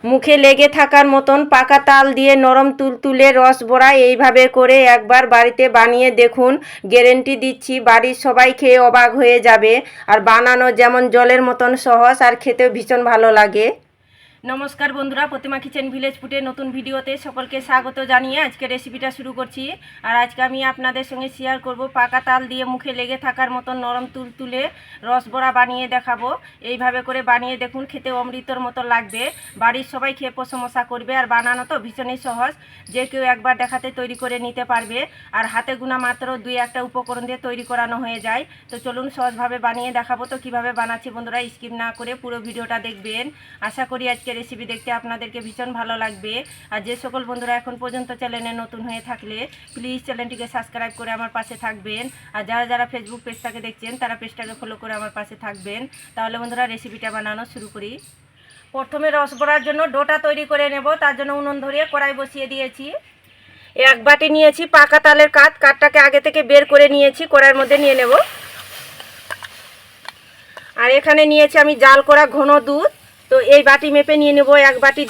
মুখে লেগে থাকার মতন পাকা তাল দিয়ে নরম তুলতুলে রসবড়া এইভাবে করে একবার বাড়িতে বানিয়ে দেখুন। গ্যারেন্টি দিচ্ছি বাড়ির সবাই খেয়ে অবাক হয়ে যাবে। আর বানানো যেমন জলের মতন সহজ আর খেতেও ভীষণ ভালো লাগে। নমস্কার বন্ধুরা, প্রতিমা কিচেন ভিলেজ ফুডে নতুন ভিডিওতে সকলকে স্বাগত জানিয়ে আজকে রেসিপিটা শুরু করছি। আর আজকে আমি আপনাদের সঙ্গে শেয়ার করব পাকা তাল দিয়ে মুখে লেগে থাকার মতন নরম তুলতুলে রসবড়া বানিয়ে দেখাবো। এইভাবে করে বানিয়ে দেখুন, খেতে অমৃতর মতো লাগবে। বাড়ির সবাই খেয়ে প্রশংসা করবে। আর বানানো তো ভীষণই সহজ, যে কেউ একবার দেখাতে তৈরি করে নিতে পারবে। আর হাতে গোনা মাত্র 2-1টা উপকরণ দিয়ে তৈরি করানো হয়ে যায়। তো চলুন সহজভাবে বানিয়ে দেখাবো। তো কিভাবে বানাচ্ছি বন্ধুরা স্কিপ না করে পুরো ভিডিওটা দেখবেন। আশা করি আজকে রেসিপি দেখতে আপনাদেরকে ভীষণ ভালো লাগবে। আর যে সকল বন্ধুরা এখন পর্যন্ত চ্যানেলে নতুন হয়ে থাকলে প্লিজ চ্যানেলটিকে সাবস্ক্রাইব করে আমার পাশে থাকবেন। আর যারা যারা ফেসবুক পেজটাকে দেখছেন তারা পেজটাকে ফলো করে আমার পাশে থাকবেন। তাহলে বন্ধুরা রেসিপিটা বানানো শুরু করি। প্রথমে রসবড়ার জন্য ডোটা তৈরি করে নেব। তার জন্য উনুন ধরিয়ে কড়াই বসিয়ে দিয়েছি। 1 বাটি নিয়েছি পাকা তালের কাঠটাকে আগে থেকে বের করে নিয়েছি, কড়াইয়ের মধ্যে নিয়ে নেব। আর এখানে নিয়েছি আমি জাল করা ঘন দুধ। তো এই বাটি মেপে নিয়ে নেব 1 বাটি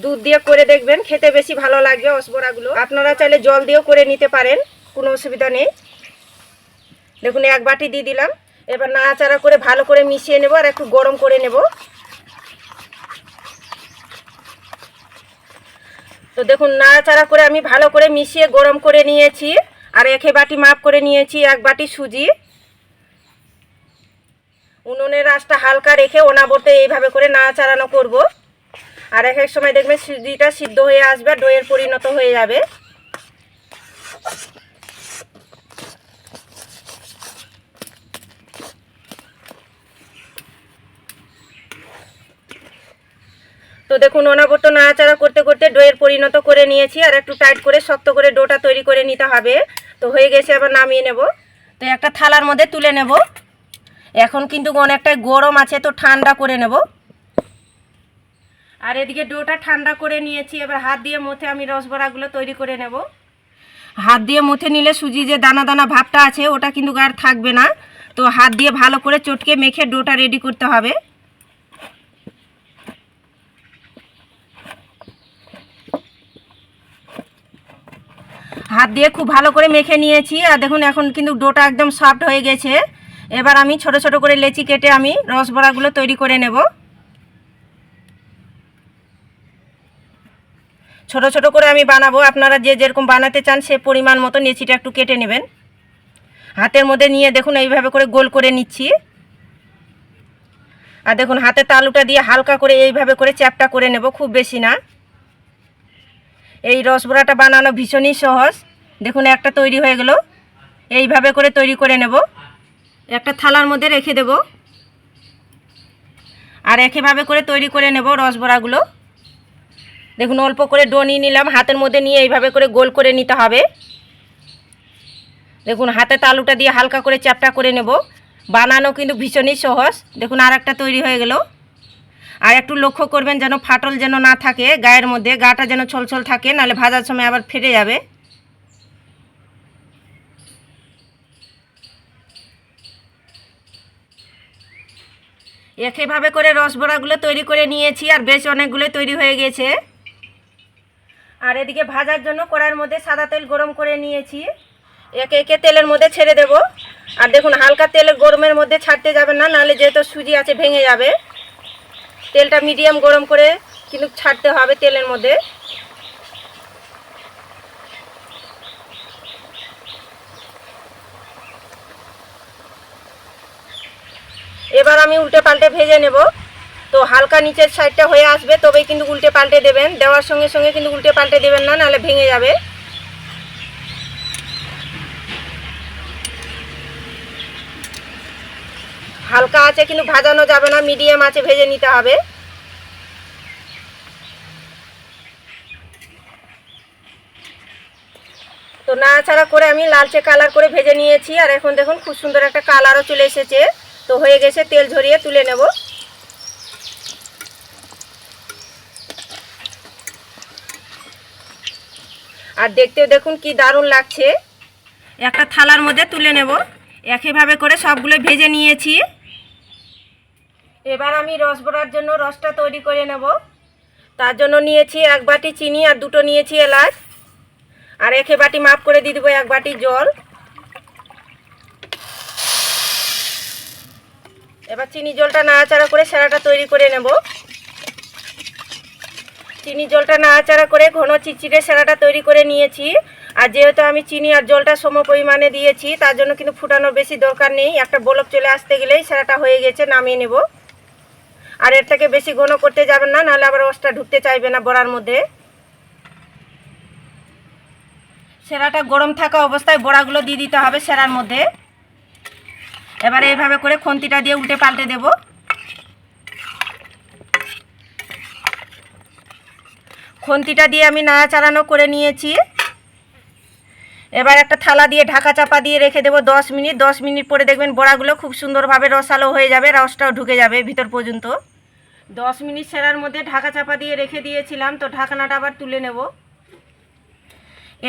দুধ দিয়ে করে দেখবেন, খেতে বেশি ভালো লাগবে রসবড়াগুলো। আপনারা চাইলে জল দিয়েও করে নিতে পারেন, কোনো অসুবিধা নেই। দেখুন 1 বাটি দিয়ে দিলাম। এবার নাড়াচাড়া করে ভালো করে মিশিয়ে নেব আর একটু গরম করে নেব। তো দেখুন নাড়াচাড়া করে আমি ভালো করে মিশিয়ে গরম করে নিয়েছি। আর 1 বাটি মাপ করে নিয়েছি 1 বাটি সুজি। উনুনের আঁচটা হালকা রেখে অনাবর্তে এইভাবে করে নাড়াচাড়ানো করব। আর এক এক সময় দেখবেন সুজিটা সিদ্ধ হয়ে আসবে, দইয়ের পরিণত হয়ে যাবে। তো দেখুন অনাবর্ত নাড়াচাড়া করতে করতে ডোয়ের পরিণত করে নিয়েছি। আর একটু টাইট করে শক্ত করে ডোটা তৈরি করে নিতে হবে। তো হয়ে গেছে, আবার নামিয়ে নেব। তো একটা থালার মধ্যে তুলে নেব। এখন কিন্তু অনেকটাই গরম আছে, তো ঠান্ডা করে নেব। আর এদিকে ডোটা ঠান্ডা করে নিয়েছি। এবার হাত দিয়ে মুথে আমি রসবড়াগুলো তৈরি করে নেব। হাত দিয়ে মুথে নিলে সুজি যে দানা দানা ভাবটা আছে ওটা কিন্তু আর থাকবে না। তো হাত দিয়ে ভালো করে চটকে মেখে ডোটা রেডি করতে হবে। হাত দিয়ে খুব ভালো করে মেখে নিয়েছি। আর দেখুন এখন কিন্তু ডোটা একদম সফট হয়ে গেছে। এবার আমি ছোট ছোট করে লেচি কেটে আমি রসবড়াগুলো তৈরি করে নেব। ছোট ছোট করে আমি বানাবো। আপনারা যে যেরকম বানাতে চান সে পরিমাণ মতো লেচিটা একটু কেটে নেবেন। হাতের মধ্যে নিয়ে দেখুন এইভাবে করে গোল করে নিচ্ছি। আর দেখুন হাতে তালুটা দিয়ে হালকা করে এইভাবে করে চ্যাপটা করে নেব, খুব বেশি না। এই রসবড়াটা বানানো ভীষণই সহজ। দেখুন একটা তৈরি হয়ে গেল। এইভাবে করে তৈরি করে নেব। একটা থালার মধ্যে রেখে দেব। আর একইভাবে করে তৈরি করে নেব রসবড়াগুলো। দেখুন অল্প করে ডো নিয়ে নিলাম, হাতের মধ্যে নিয়ে এইভাবে করে গোল করে নিতে হবে। দেখুন হাতে তালুটা দিয়ে হালকা করে চ্যাপটা করে নেব। বানানো কিন্তু ভীষণই সহজ। দেখুন আর একটা তৈরি হয়ে গেল। আর একটু লক্ষ্য করবেন যেন ফাটল যেন না থাকে, গায়ের মধ্যে গাটা যেন ছলছল থাকে, নাহলে ভাজার সময় আবার ফেটে যাবে। একইভাবে করে রসবড়াগুলো তৈরি করে নিয়েছি। আর বেশ অনেকগুলো তৈরি হয়ে গেছে। আর এদিকে ভাজার জন্য কড়াইয়ের মধ্যে সাদা তেল গরম করে নিয়েছি। একে একে তেলের মধ্যে ছেড়ে দেব। আর দেখুন হালকা তেলের গরমের মধ্যে ছাড়তে যাবেন না, নাহলে যেহেতু সুজি আছে ভেঙে যাবে। তেলটা মিডিয়াম গরম করে কিন্তু ছাড়তে হবে তেলের মধ্যে। এবার আমি উল্টে পাল্টে ভেজে নেব। তো হালকা নিচের সাইডটা হয়ে আসবে তবেই কিন্তু উল্টে পাল্টে দেবেন। দেওয়ার সঙ্গে সঙ্গে কিন্তু উল্টে পাল্টে দেবেন না, নাহলে ভেঙে যাবে। হালকা আছে কিন্তু ভাজানো যাবে না, মিডিয়াম আছে ভেজে নিতে হবে। তো নাড়াচাড়া করে আমি লালচে কালার করে ভেজে নিয়েছি। আর এখন দেখুন খুব সুন্দর একটা কালারও চলে এসেছে। তো হয়ে গেছে, তেল ঝরিয়ে তুলে নেব। আর দেখতেও দেখুন কি দারুণ লাগছে। একটা থালার মধ্যে তুলে নেব। একইভাবে করে সবগুলো ভেজে নিয়েছি। এবার আমি রসবড়ার জন্য রসটা তৈরি করে নেব। তার জন্য নিয়েছি 1 বাটি চিনি আর 2টো নিয়েছি এলাচ, আর 1 বাটি মাপ করে দিয়ে দেবো 1 বাটি জল। এবার চিনি জলটা নাড়াচাড়া করে সেরাটা তৈরি করে নেব। চিনি জলটা নাড়াচাড়া করে ঘন চিটচিটে সেরাটা তৈরি করে নিয়েছি। আর যেহেতু আমি চিনি আর জলটা সম পরিমাণে দিয়েছি, তার জন্য কিন্তু ফুটানোর বেশি দরকার নেই। একটা বলক চলে আসতে গেলেই সেরাটা হয়ে গেছে, নামিয়ে নেব। আর এর থেকে বেশি ঘন করতে যাবেন না, নাহলে আবার রসটা ঢুকতে চাইবে না বড়ার মধ্যে। সেরাটা গরম থাকা অবস্থায় বড়াগুলো দিয়ে দিতে হবে সেরার মধ্যে। এবারে এইভাবে করে খুন্তিটা দিয়ে উল্টে পাল্টে দেব। খুন্তিটা দিয়ে আমি নাড়াচাড়ানো করে নিয়েছি। এবার একটা থালা দিয়ে ঢাকা চাপা দিয়ে রেখে দেবো 10 মিনিট। 10 মিনিট পরে দেখবেন বড়াগুলো খুব সুন্দরভাবে রসালো হয়ে যাবে, রসটাও ঢুকে যাবে ভিতর পর্যন্ত। 10 মিনিট সেরার মধ্যে ঢাকা চাপা দিয়ে রেখে দিয়েছিলাম, তো ঢাকনাটা আবার তুলে নেব।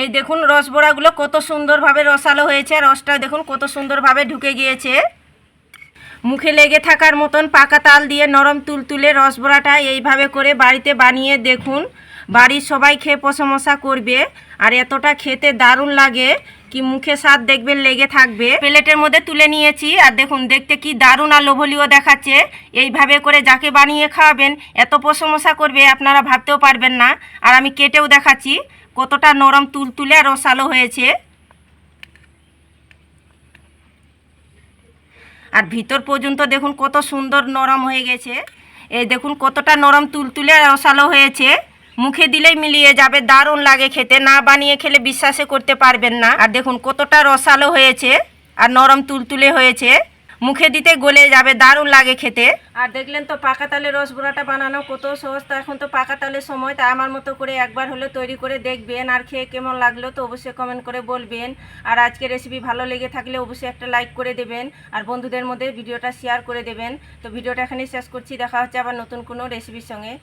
এই দেখুন রস বড়াগুলো কত সুন্দরভাবে রসালো হয়েছে, রসটা দেখুন কত সুন্দরভাবে ঢুকে গিয়েছে। মুখে লেগে থাকার মতন পাকা তাল দিয়ে নরম তুলতুলে রস বড়াটা এইভাবে করে বাড়িতে বানিয়ে দেখুন, বাড়ির সবাই খেয়ে প্রশংসা করবে। আর এতটা খেতে দারুণ লাগে কি মুখে স্বাদ দেখবেন লেগে থাকবে। প্লেটের মধ্যে তুলে নিয়েছি, আর দেখুন দেখতে কি দারুণ আর লোভনীয় দেখাচ্ছে। এইভাবে করে যাকে বানিয়ে খাওয়াবেন এত প্রশংসা করবে আপনারা ভাবতেও পারবেন না। আর আমি কেটেও দেখাচ্ছি কতটা নরম তুলতুলে আর রসালো হয়েছে। আর ভিতর পর্যন্ত দেখুন কত সুন্দর নরম হয়ে গেছে। এই দেখুন কতটা নরম তুলতুলে আর রসালো হয়েছে, মুখে দিলেই মিলিয়ে যাবে, দারুণ লাগে খেতে। না বানিয়ে খেলে বিশ্বাসে করতে পারবেন না। আর দেখুন কতটা রসালো হয়েছে আর নরম তুলতুলে হয়েছে, মুখে দিতে গলে যাবে, দারুণ লাগে খেতে। আর দেখলেন তো পাকা তালের রসবড়াটা বানানো কত সহজ। তো এখন তো পাকা তালের সময়, তাই আমার মতো করে একবার হলে তৈরি করে দেখবেন। আর খেয়ে কেমন লাগলো তো অবশ্যই কমেন্ট করে বলবেন। আর আজকের রেসিপি ভালো লেগে থাকলে অবশ্যই একটা লাইক করে দেবেন, আর বন্ধুদের মধ্যে ভিডিওটা শেয়ার করে দেবেন। তো ভিডিওটা এখানেই শেষ করছি, দেখা হচ্ছে আবার নতুন কোনো রেসিপির সঙ্গে।